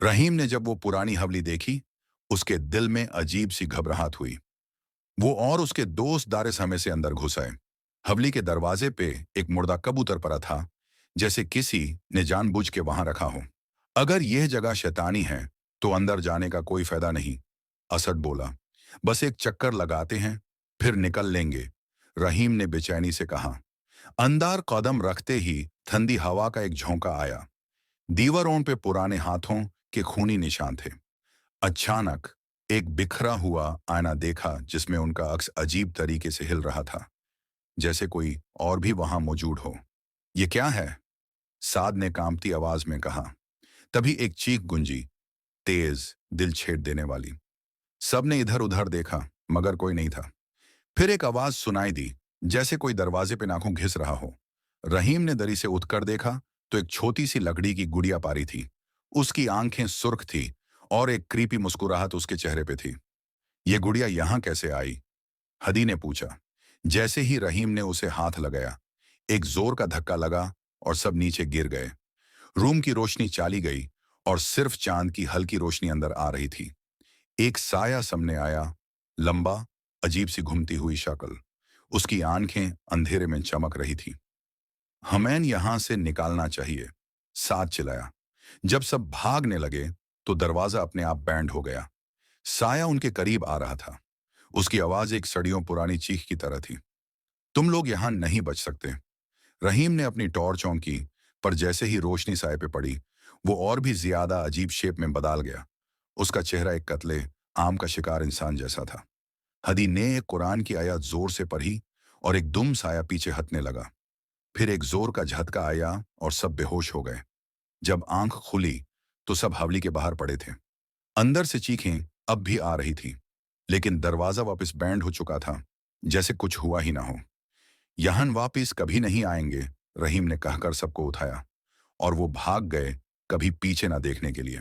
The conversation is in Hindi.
रहीम ने जब वो पुरानी हवली देखी, उसके दिल में अजीब सी घबराहट हुई। वो और उसके दोस्त दारे समय से अंदर घुस आए। हवली के दरवाजे पे एक मुर्दा कबूतर पड़ा था, जैसे किसी ने जानबूझ के वहां रखा हो। अगर यह जगह शैतानी है तो अंदर जाने का कोई फायदा नहीं, असद बोला। बस एक चक्कर लगाते हैं, फिर निकल लेंगे, रहीम ने बेचैनी से कहा। अंदर कदम रखते ही ठंडी हवा का एक झोंका आया। दीवारों पे पुराने हाथों के खूनी निशान थे। अचानक एक बिखरा हुआ आईना देखा, जिसमें उनका अक्स अजीब तरीके से हिल रहा था, जैसे कोई और भी वहां मौजूद हो। ये क्या है? साद ने कांपती आवाज में कहा। तभी एक चीख गुंजी, तेज, दिल छेड़ देने वाली। सबने इधर उधर देखा, मगर कोई नहीं था। फिर एक आवाज सुनाई दी, जैसे कोई दरवाजे पे नाखून घिस रहा हो। रहीम ने दरी से उठकर देखा तो एक छोटी सी लकड़ी की गुड़िया पारी थी। उसकी आंखें सुर्ख थी और एक क्रीपी मुस्कुराहट उसके चेहरे पे थी। ये गुड़िया यहां कैसे आई? हदी ने पूछा। जैसे ही रहीम ने उसे हाथ लगाया, एक जोर का धक्का लगा और सब नीचे गिर गए। रूम की रोशनी चाली गई और सिर्फ चांद की हल्की रोशनी अंदर आ रही थी। एक साया सामने आया, लंबा, अजीब सी घूमती हुई शक्ल। उसकी आंखें अंधेरे में चमक रही थी। हमें यहां से निकालना चाहिए, साथ चिल्लाया। जब सब भागने लगे तो दरवाजा अपने आप बैंड हो गया। साया उनके करीब आ रहा था। उसकी आवाज एक सदियों पुरानी चीख की तरह थी। तुम लोग यहां नहीं बच सकते। रहीम ने अपनी टॉर्च ऑन की, पर जैसे ही रोशनी साए पे पड़ी, वो और भी ज्यादा अजीब शेप में बदल गया। उसका चेहरा एक कतले, आम का शिकार इंसान जैसा था। हदी ने एक कुरान की आयत जोर से पढ़ी और एक दुम साया पीछे हटने लगा। फिर एक जोर का झटका आया और सब बेहोश हो गए। जब आंख खुली तो सब हवली के बाहर पड़े थे। अंदर से चीखें अब भी आ रही थी, लेकिन दरवाजा वापस बैंड हो चुका था, जैसे कुछ हुआ ही ना हो। यहां वापिस कभी नहीं आएंगे, रहीम ने कहकर सबको उठाया, और वो भाग गए, कभी पीछे ना देखने के लिए।